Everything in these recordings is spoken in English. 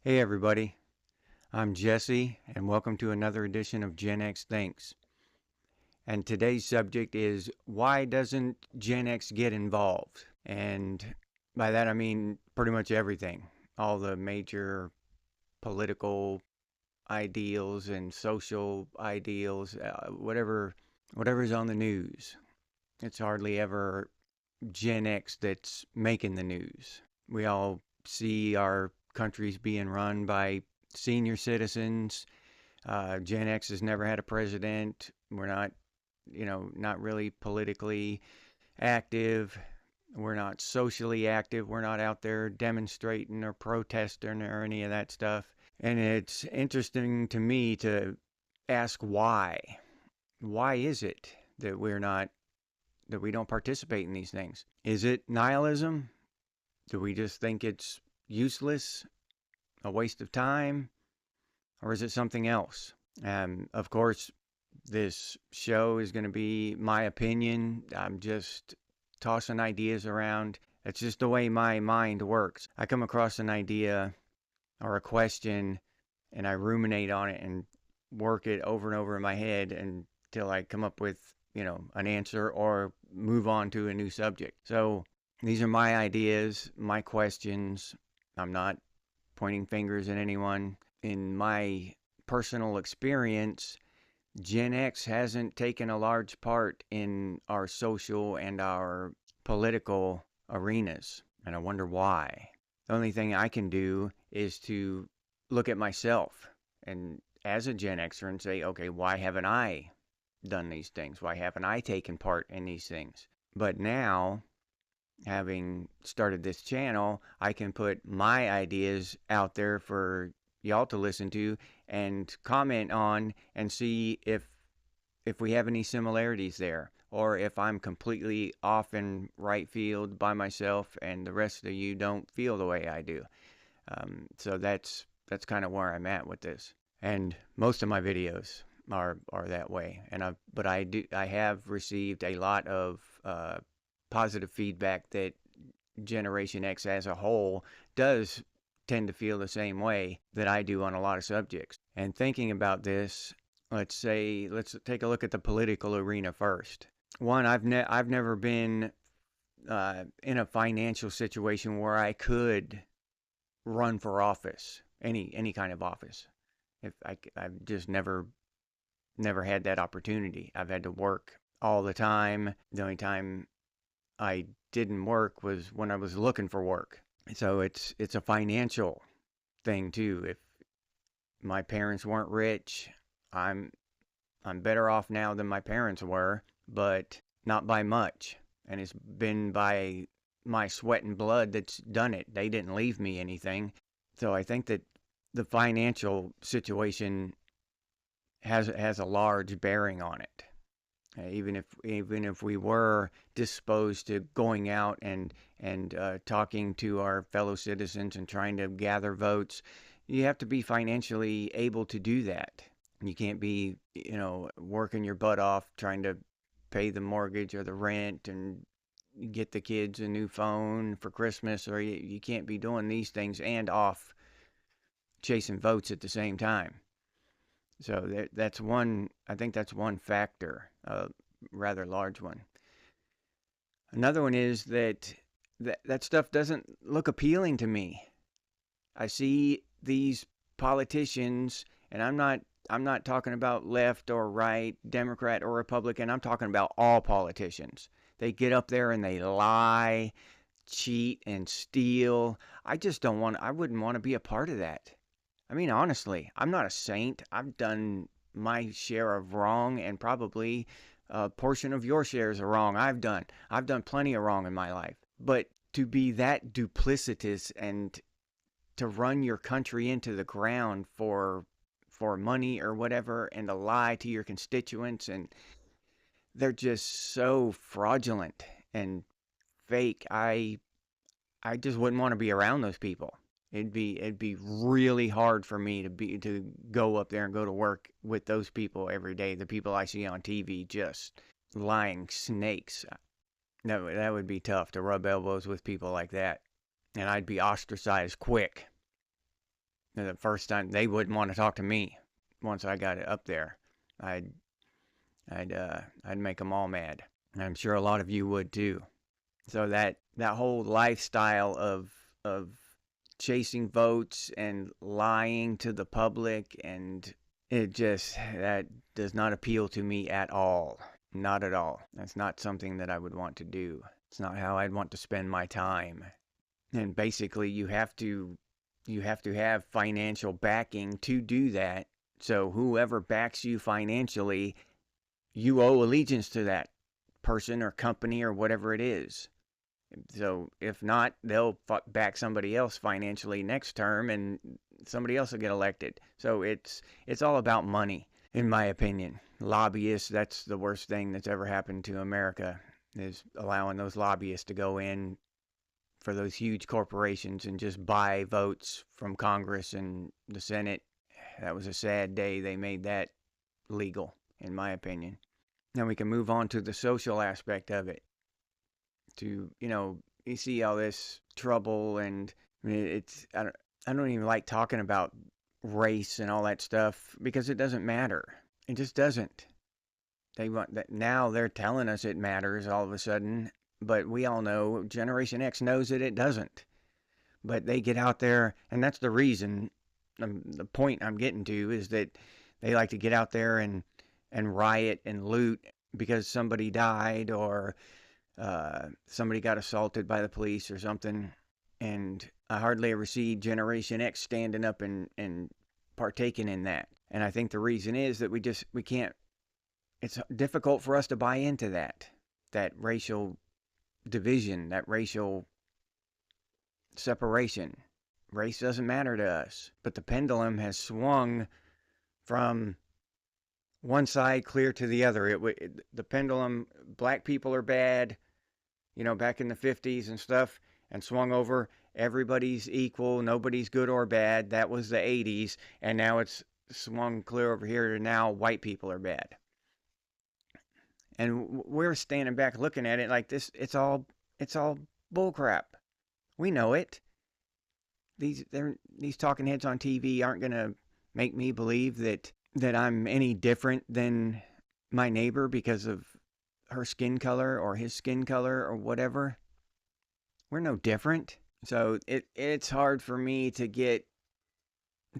Hey everybody, I'm Jesse and welcome to another edition of Gen X Thinks. And today's subject is why doesn't Gen X get involved? And by that I mean pretty much everything. All the major political ideals and social ideals, whatever's on the news. It's hardly ever Gen X that's making the news. We all see our countries being run by senior citizens. Gen X has never had a president. We're not really politically active. We're not socially active. We're not out there demonstrating or protesting or any of that stuff. And it's interesting to me to ask why. Why is it that we don't participate in these things? Is it nihilism? Do we just think it's useless, a waste of time, or is it something else? Of course, this show is going to be my opinion. I'm just tossing ideas around. It's just the way my mind works. I come across an idea or a question and I ruminate on it and work it over and over in my head until I come up with, an answer or move on to a new subject. So these are my ideas, my questions. I'm not pointing fingers at anyone. In my personal experience, Gen X hasn't taken a large part in our social and our political arenas, and I wonder why. The only thing I can do is to look at myself and as a Gen Xer and say, okay, why haven't I done these things? Why haven't I taken part in these things? But now, having started this channel, I can put my ideas out there for y'all to listen to and comment on and see if we have any similarities there, or if I'm completely off in right field by myself and the rest of you don't feel the way I do. So that's kind of where I'm at with this. And most of my videos are that way. But I have received a lot of positive feedback that Generation X as a whole does tend to feel the same way that I do on a lot of subjects. And thinking about this, let's take a look at the political arena first. One, I've never been in a financial situation where I could run for office, any kind of office. I've just never had that opportunity. I've had to work all the time. The only time I didn't work was when I was looking for work. So it's a financial thing too. If my parents weren't rich, I'm better off now than my parents were, but not by much. And it's been by my sweat and blood that's done it. They didn't leave me anything. So I think that the financial situation has a large bearing on it. Even if we were disposed to going out and talking to our fellow citizens and trying to gather votes, you have to be financially able to do that. You can't be, working your butt off trying to pay the mortgage or the rent and get the kids a new phone for Christmas, or you can't be doing these things and off chasing votes at the same time. So that's one, I think that's one factor, a rather large one. Another one is that stuff doesn't look appealing to me. I see these politicians, and I'm not talking about left or right, Democrat or Republican. I'm talking about all politicians. They get up there and they lie, cheat, and steal. I wouldn't want to be a part of that. I mean, honestly, I'm not a saint. I've done my share of wrong, and probably a portion of your shares of wrong I've done. I've done plenty of wrong in my life. But to be that duplicitous and to run your country into the ground for money or whatever, and to lie to your constituents, and they're just so fraudulent and fake. I just wouldn't want to be around those people. It'd be really hard for me to go up there and go to work with those people every day. The people I see on TV, just lying snakes. That would be tough to rub elbows with people like that. And I'd be ostracized quick. The first time they wouldn't want to talk to me. Once I got it up there, I'd I'd make them all mad. And I'm sure a lot of you would too. So that whole lifestyle of chasing votes and lying to the public, and that does not appeal to me at all. Not at all. That's not something that I would want to do. It's not how I'd want to spend my time. And basically you have to have financial backing to do that. So whoever backs you financially, you owe allegiance to that person or company or whatever it is. So if not, they'll back somebody else financially next term, and somebody else will get elected. So it's all about money, in my opinion. Lobbyists, that's the worst thing that's ever happened to America, is allowing those lobbyists to go in for those huge corporations and just buy votes from Congress and the Senate. That was a sad day they made that legal, in my opinion. Now we can move on to the social aspect of it. You see all this trouble, and I mean, I don't even like talking about race and all that stuff, because it doesn't matter. It just doesn't. They want that now. They're telling us it matters all of a sudden, but we all know Generation X knows that it doesn't. But they get out there, and that's the reason. The point I'm getting to is that they like to get out there and riot and loot because somebody died, or somebody got assaulted by the police or something. And I hardly ever see Generation X standing up and partaking in that. And I think the reason is that we can't. It's difficult for us to buy into that racial division, that racial separation. Race doesn't matter to us. But the pendulum has swung from one side clear to the other. The pendulum, black people are bad, back in the 50s and stuff, and swung over, everybody's equal, nobody's good or bad. That was the 80s, and now it's swung clear over here to now white people are bad. And we're standing back looking at it like this. It's all bullcrap. We know it. These talking heads on TV aren't gonna make me believe that I'm any different than my neighbor because of her skin color or his skin color or whatever. We're no different. So it's hard for me to get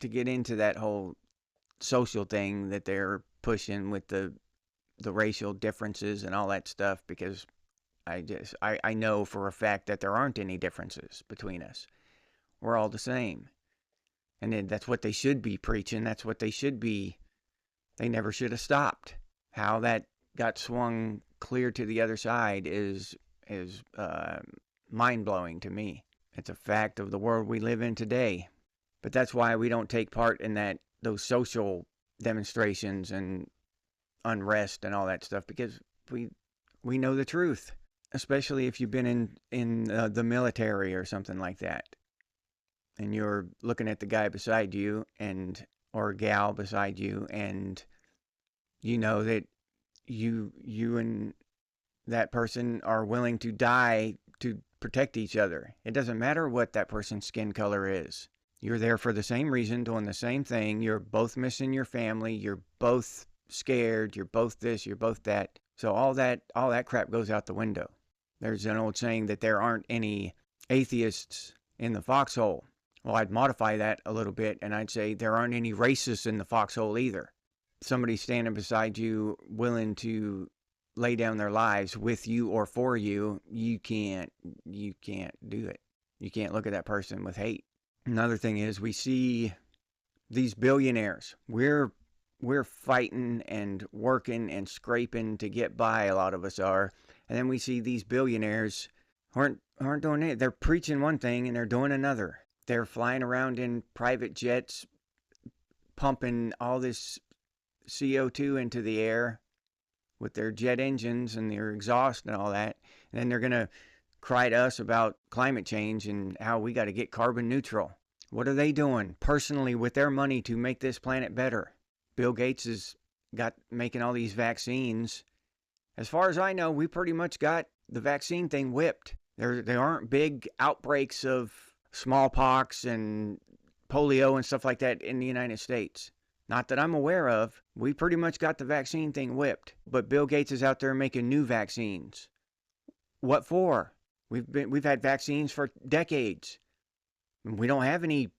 into that whole social thing that they're pushing with the racial differences and all that stuff, because I know for a fact that there aren't any differences between us. We're all the same. And then that's what they should be preaching. That's what they should be. They never should have stopped. How that got swung clear to the other side is mind-blowing to me. It's a fact of the world we live in today. But that's why we don't take part in those social demonstrations and unrest and all that stuff, because we know the truth. Especially if you've been in the military or something like that, and you're looking at the guy beside you or gal beside you, and you know that you and that person are willing to die to protect each other. It doesn't matter what that person's skin color is. You're there for the same reason, doing the same thing. You're both missing your family. You're both scared. You're both this. You're both that. So all that crap goes out the window. There's an old saying that there aren't any atheists in the foxhole. Well, I'd modify that a little bit, and I'd say there aren't any racists in the foxhole either. Somebody standing beside you willing to lay down their lives with you or for you, you can't do it. You can't look at that person with hate. Another thing is, we see these billionaires. We're fighting and working and scraping to get by, a lot of us are. And then we see these billionaires aren't doing it. They're preaching one thing and they're doing another. They're flying around in private jets, pumping all this CO2 into the air with their jet engines and their exhaust and all that. And then they're going to cry to us about climate change and how we got to get carbon neutral. What are they doing personally with their money to make this planet better? Bill Gates is making all these vaccines. As far as I know, we pretty much got the vaccine thing whipped. There aren't big outbreaks of smallpox and polio and stuff like that in the United States. Not that I'm aware of. We pretty much got the vaccine thing whipped. But Bill Gates is out there making new vaccines. What for? We've had vaccines for decades. We don't have any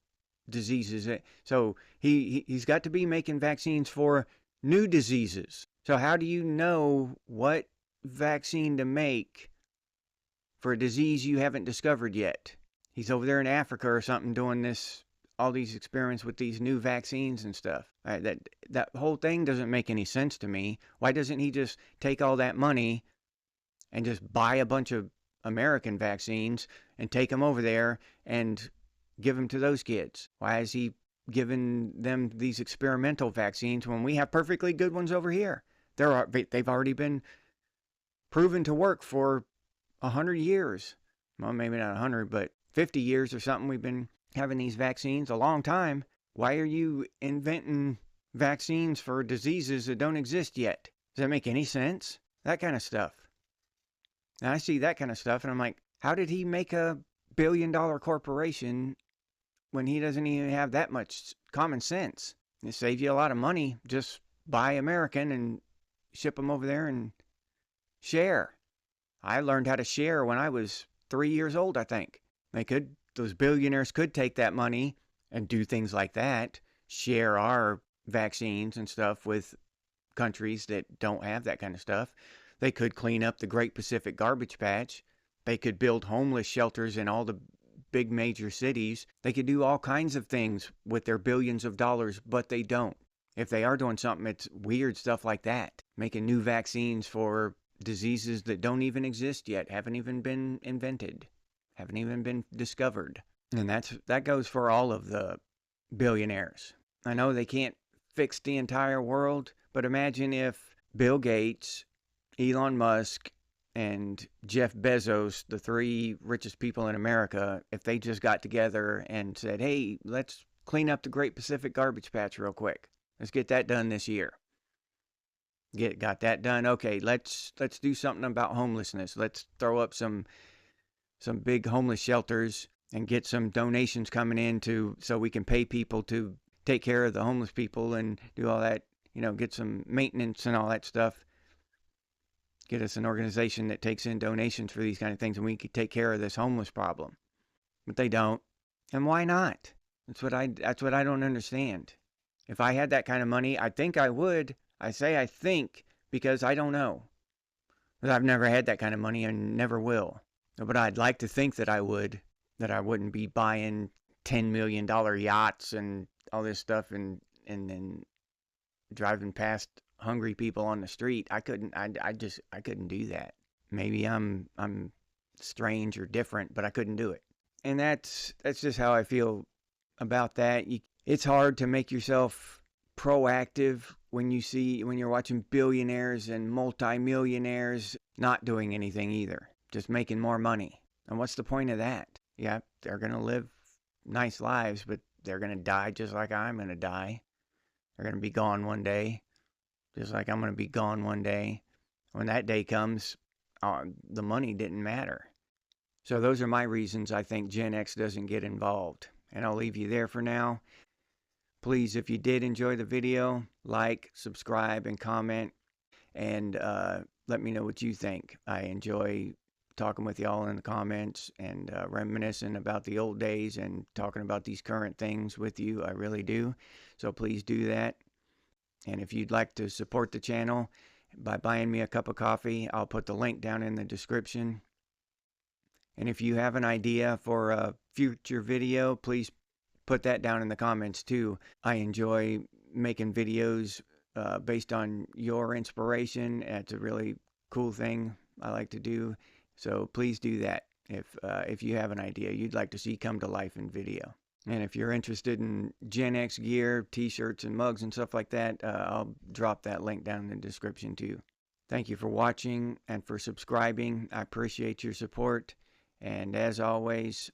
diseases. So he's got to be making vaccines for new diseases. So how do you know what vaccine to make for a disease you haven't discovered yet? He's over there in Africa or something doing all these experiments with these new vaccines and stuff. That whole thing doesn't make any sense to me. Why doesn't he just take all that money and just buy a bunch of American vaccines and take them over there and give them to those kids? Why is he giving them these experimental vaccines when we have perfectly good ones over here? They've already been proven to work for 100 years. Well, maybe not 100, but 50 years or something. We've been having these vaccines a long time. Why are you inventing vaccines for diseases that don't exist yet? Does that make any sense? That kind of stuff. And I see that kind of stuff and I'm like, how did he make a billion-dollar corporation when he doesn't even have that much common sense? It saves you a lot of money. Just buy American and ship them over there and share. I learned how to share when I was 3 years old, I think. Those billionaires could take that money and do things like that, share our vaccines and stuff with countries that don't have that kind of stuff. They could clean up the Great Pacific Garbage Patch. They could build homeless shelters in all the big major cities. They could do all kinds of things with their billions of dollars, but they don't. If they are doing something, it's weird stuff like that. Making new vaccines for diseases that don't even exist yet, haven't even been invented, haven't even been discovered. And that goes for all of the billionaires. I know they can't fix the entire world, but imagine if Bill Gates, Elon Musk, and Jeff Bezos, the 3 richest people in America, if they just got together and said, hey, let's clean up the Great Pacific Garbage Patch real quick. Let's get that done this year. Got that done. Okay, let's do something about homelessness. Let's throw up some big homeless shelters and get some donations coming in so we can pay people to take care of the homeless people and do all that, get some maintenance and all that stuff. Get us an organization that takes in donations for these kind of things and we could take care of this homeless problem. But they don't. And why not? That's what I don't understand. If I had that kind of money, I think I would. I say I think because I don't know. But I've never had that kind of money and never will. But I'd like to think that I would. That I wouldn't be buying $10 million yachts and all this stuff and then driving past hungry people on the street. I couldn't do that. Maybe I'm strange or different, but I couldn't do it. And that's just how I feel about that. It's hard to make yourself proactive when you're watching billionaires and multimillionaires not doing anything either, just making more money. And what's the point of that? Yeah, they're going to live nice lives, but they're going to die just like I'm going to die. They're going to be gone one day, just like I'm going to be gone one day. When that day comes, the money didn't matter. So those are my reasons I think Gen X doesn't get involved. And I'll leave you there for now. Please, if you did enjoy the video, like, subscribe, and comment. And let me know what you think. I enjoy talking with y'all in the comments and reminiscing about the old days and talking about these current things with you. I really do. So please do that. And if you'd like to support the channel by buying me a cup of coffee, I'll put the link down in the description. And if you have an idea for a future video, please put that down in the comments too. I enjoy making videos based on your inspiration. It's a really cool thing I like to do. So please do that if you have an idea you'd like to see come to life in video. And if you're interested in Gen X gear, t-shirts and mugs and stuff like that, I'll drop that link down in the description too. Thank you for watching and for subscribing. I appreciate your support. And as always,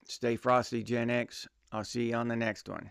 stay frosty, Gen X. I'll see you on the next one.